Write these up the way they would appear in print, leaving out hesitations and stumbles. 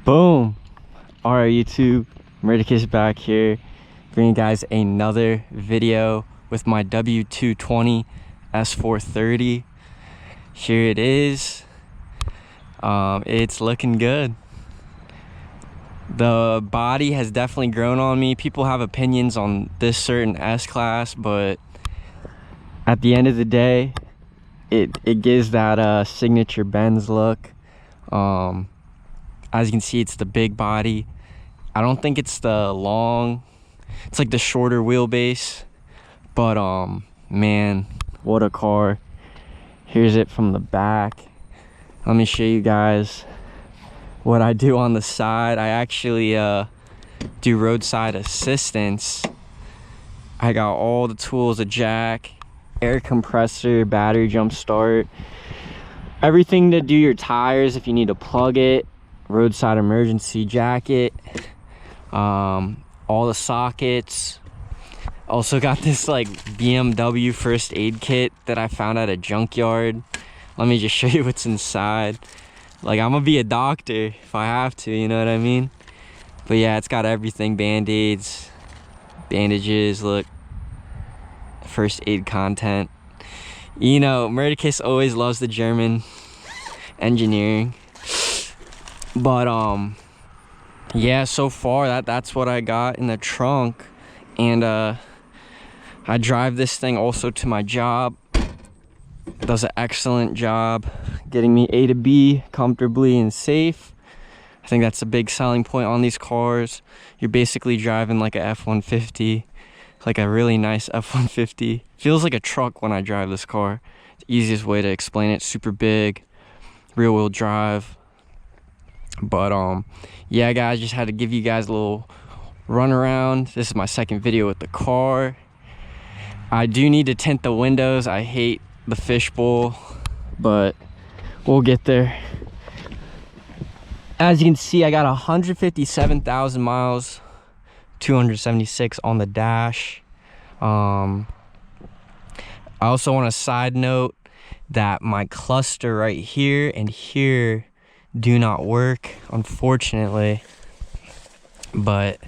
Boom. All right, YouTube, Mercedes back here, bringing you guys another video with my W220 S430. Here it is. It's looking good. The body has definitely grown on me. People have opinions on this certain S-Class, but at the end of the day, it gives that signature Benz look. As you can see, it's the big body. I don't think it's the long, it's like the shorter wheelbase, but man, what a car. Here's it from the back. Let me show you guys what I do on the side. I actually do roadside assistance. I got all the tools: a jack, air compressor, battery jump start, everything to do your tires if you need to plug it, roadside emergency jacket, all the sockets. Also got this like BMW first aid kit that I found at a junkyard. Let me just show you what's inside. Like, I'm gonna be a doctor if I have to, you know what I mean? But yeah, it's got everything: band-aids, bandages, look, first aid content. You know, Mercedes always loves the German engineering. But yeah, so far that's what I got in the trunk. And I drive this thing also to my job. It does an excellent job getting me A to B comfortably and safe. I think that's a big selling point on these cars. You're basically driving like a F-150, like a really nice F-150. Feels like a truck when I drive this car. It's the easiest way to explain it. Super big, rear wheel drive. But yeah, guys, just had to give you guys a little run around. This is my second video with the car. I do need to tint the windows. I hate the fishbowl, but we'll get there. As you can see, I got 157,000 miles, 276 on the dash. I also want to side note that my cluster right here and here do not work, unfortunately. But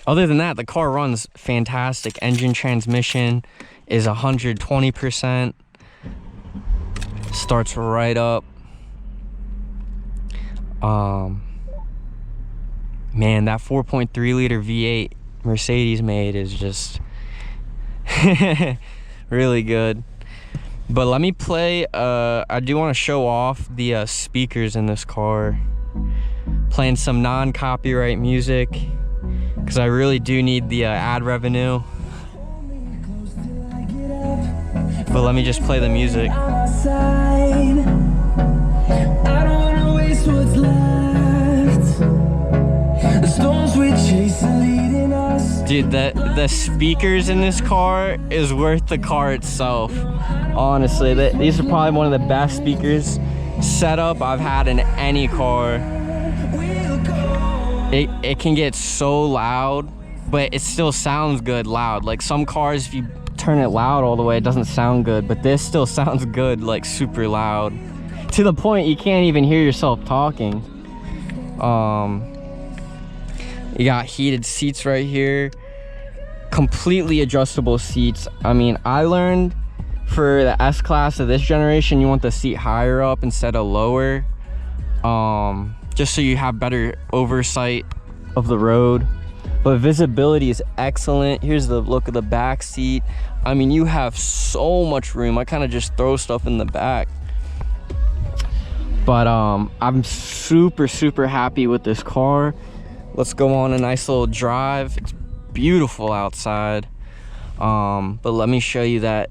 other than that, the car runs fantastic. Engine transmission is 120%. Starts right up. Man, that 4.3 liter V8 Mercedes made is just really good. But let me play, I do want to show off the speakers in this car. Playing some non-copyright music, because I really do need the ad revenue. But let me just play the music. Dude, the speakers in this car is worth the car itself. Honestly, these are probably one of the best speakers setup I've had in any car. It can get so loud, but it still sounds good loud. Like some cars, if you turn it loud all the way, it doesn't sound good, but this still sounds good, like super loud, to the point you can't even hear yourself talking. You got heated seats right here, completely adjustable seats. I mean, I learned for the S-Class of this generation, you want the seat higher up instead of lower, just so you have better oversight of the road. But visibility is excellent. Here's the look of the back seat. I mean, you have so much room. I kind of just throw stuff in the back. But I'm super happy with this car. Let's go on a nice little drive. It's beautiful outside. But let me show you that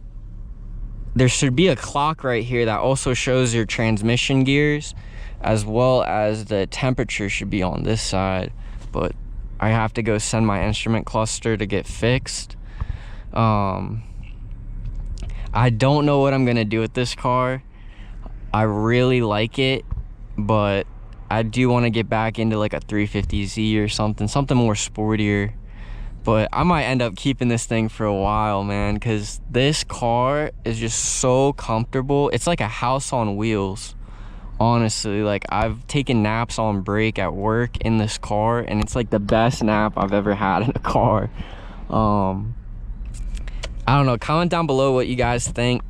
there should be a clock right here that also shows your transmission gears, as well as the temperature should be on this side. But I have to go send my instrument cluster to get fixed. I don't know what I'm gonna do with this car. I really like it, but I do want to get back into like a 350Z or something more sportier. But I might end up keeping this thing for a while, man, because this car is just so comfortable. It's like a house on wheels, Honestly, like, I've taken naps on break at work in this car, and it's like the best nap I've ever had in a car. I don't know, comment down below what you guys think.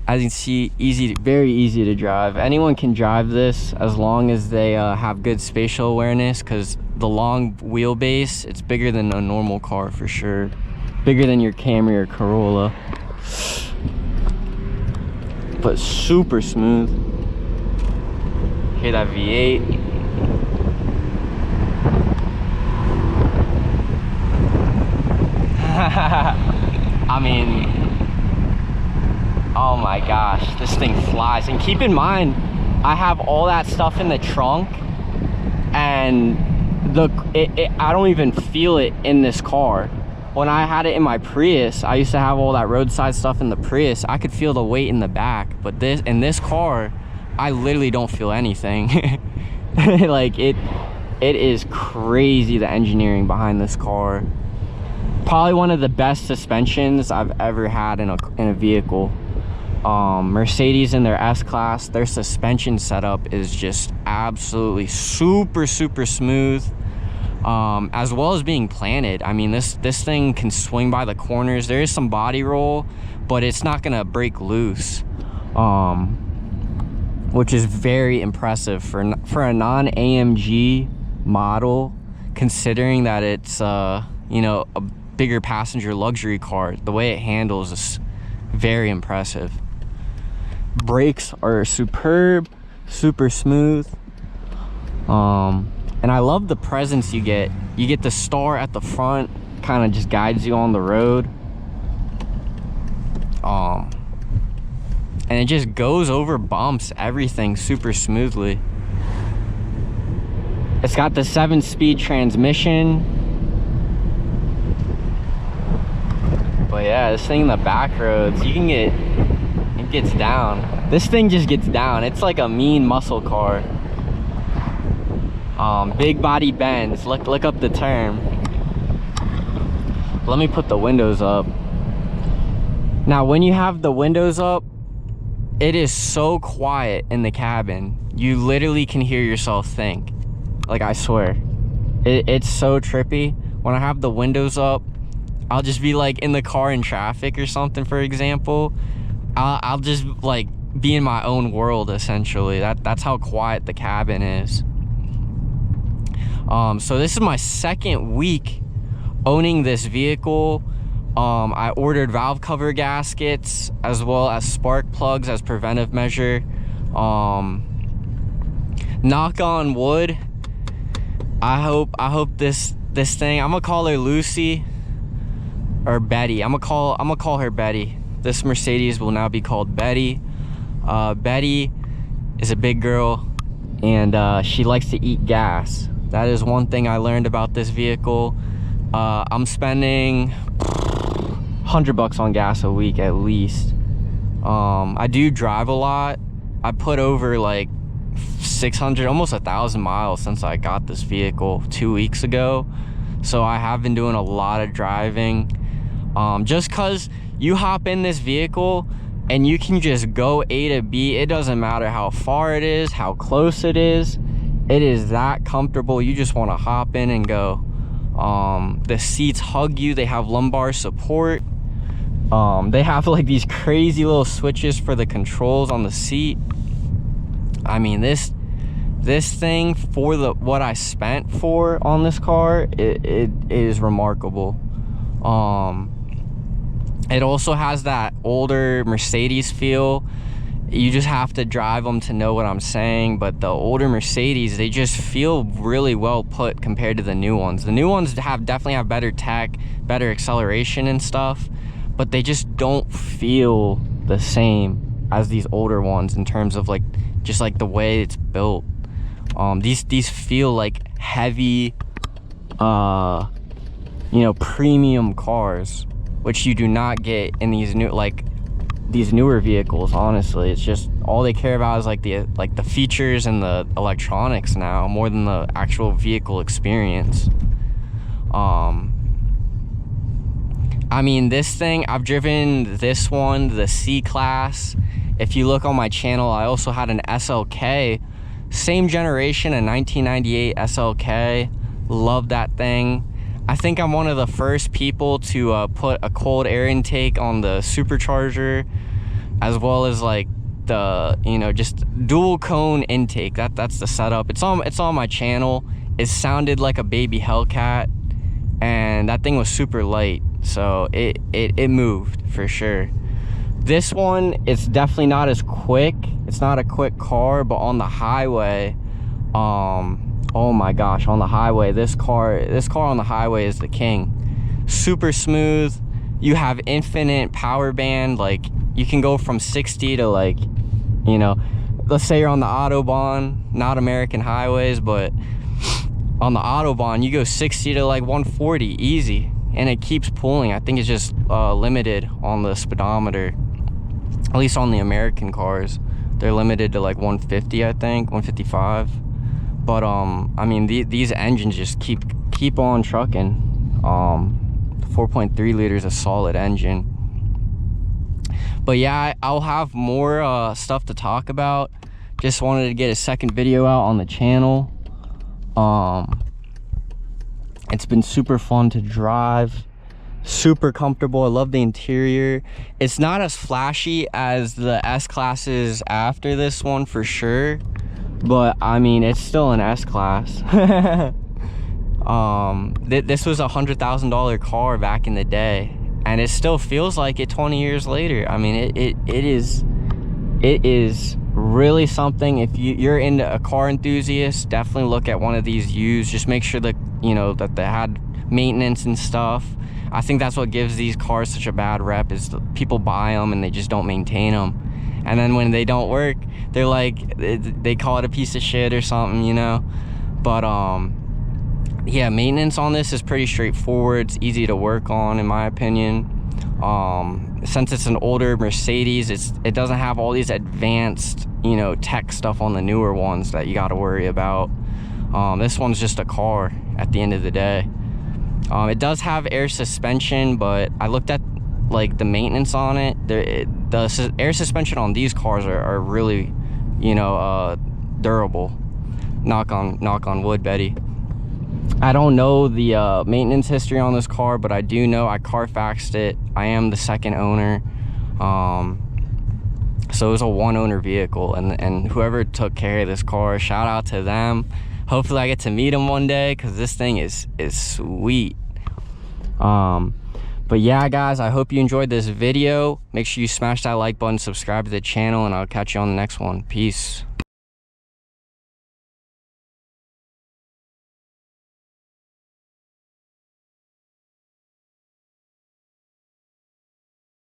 As you can see, very easy to drive. Anyone can drive this as long as they have good spatial awareness, because the long wheelbase, it's bigger than a normal car for sure. Bigger than your Camry or Corolla. But super smooth. Hear that V8. I mean, oh my gosh, this thing flies. And keep in mind, I have all that stuff in the trunk, and I don't even feel it in this car. When I had it in my Prius, I used to have all that roadside stuff in the Prius. I could feel the weight in the back, but in this car, I literally don't feel anything. Like, it is crazy, the engineering behind this car. Probably one of the best suspensions I've ever had in a vehicle. Mercedes in their S-Class, their suspension setup is just absolutely super smooth, as well as being planted. I mean, this thing can swing by the corners. There is some body roll, but it's not gonna break loose, which is very impressive for a non-AMG model, considering that it's you know, a bigger passenger luxury car. The way it handles is very impressive. Brakes are superb, super smooth, and I love the presence you get. You get the star at the front, kind of just guides you on the road, and it just goes over bumps, everything super smoothly. It's got the 7-speed transmission. But yeah, this thing in the back roads, it gets down. This thing just gets down. It's like a mean muscle car. Big body bends. Look up the term. Let me put the windows up. Now, when you have the windows up, it is so quiet in the cabin. You literally can hear yourself think. Like, I swear. It's so trippy. When I have the windows up, I'll just be like in the car in traffic or something, for example. I'll just like be in my own world, essentially. That's how quiet the cabin is. So this is my second week owning this vehicle. I ordered valve cover gaskets as well as spark plugs as preventive measure. Knock on wood, I hope this thing, I'm gonna call her Lucy or Betty. I'm gonna call her Betty. This Mercedes will now be called Betty. Betty is a big girl, and she likes to eat gas. That is one thing I learned about this vehicle. I'm spending $100 on gas a week at least. I do drive a lot. I put over like 600, almost 1,000 miles since I got this vehicle 2 weeks ago. So I have been doing a lot of driving. Just cause you hop in this vehicle and you can just go A to B. It doesn't matter how far it is, how close it is. It is that comfortable. You just want to hop in and go. The seats hug you. They have lumbar support. They have like these crazy little switches for the controls on the seat. I mean, this thing, for what I spent for on this car, it is remarkable. It also has that older Mercedes feel. You just have to drive them to know what I'm saying, but the older Mercedes, they just feel really well put compared to the new ones. The new ones definitely have better tech, better acceleration and stuff, but they just don't feel the same as these older ones in terms of like just like the way it's built. These feel like heavy, you know, premium cars, which you do not get in these newer vehicles. Honestly, it's just all they care about is like the features and the electronics now, more than the actual vehicle experience. I mean, this thing, I've driven this one, the C-Class. If you look on my channel, I also had an SLK, same generation, a 1998 SLK. Love that thing. I think I'm one of the first people to put a cold air intake on the supercharger, as well as like the, you know, just dual cone intake. That's the setup. It's on my channel. It sounded like a baby Hellcat, and that thing was super light, so it moved for sure. This one, it's definitely not as quick. It's not a quick car, but on the highway, oh my gosh, on the highway, this car on the highway is the king. Super smooth. You have infinite power band. Like, you can go from 60 to, like, you know, let's say you're on the Autobahn, not American highways, but on the Autobahn, you go 60 to like 140 easy, and it keeps pulling. I think it's just limited on the speedometer, at least on the American cars. They're limited to like 150, I think, 155. But I mean, these engines just keep on trucking. 4.3 liters, a solid engine. But yeah, I'll have more stuff to talk about. Just wanted to get a second video out on the channel. It's been super fun to drive, super comfortable. I love the interior. It's not as flashy as the S-Classes after this one for sure, but I mean, it's still an S-Class. This was a $100,000 car back in the day, and it still feels like it 20 years later. I mean, it is really something. If you're into a car enthusiast, definitely look at one of these used. Just make sure that, you know, that they had maintenance and stuff. I think that's what gives these cars such a bad rep, is people buy them and they just don't maintain them, and then when they don't work, they're like, they call it a piece of shit or something, you know. But yeah, maintenance on this is pretty straightforward. It's easy to work on, in my opinion. Since it's an older Mercedes, it doesn't have all these advanced, you know, tech stuff on the newer ones that you got to worry about. This one's just a car at the end of the day. It does have air suspension, but I looked at like the maintenance on it. The air suspension on these cars are really, you know, durable. Knock on wood, Betty. I don't know the maintenance history on this car, but I do know I Carfaxed it. I am the second owner. So it was a one-owner vehicle, and whoever took care of this car, shout out to them. Hopefully I get to meet them one day, because this thing is sweet. But yeah, guys, I hope you enjoyed this video. Make sure you smash that like button, subscribe to the channel, and I'll catch you on the next one. Peace.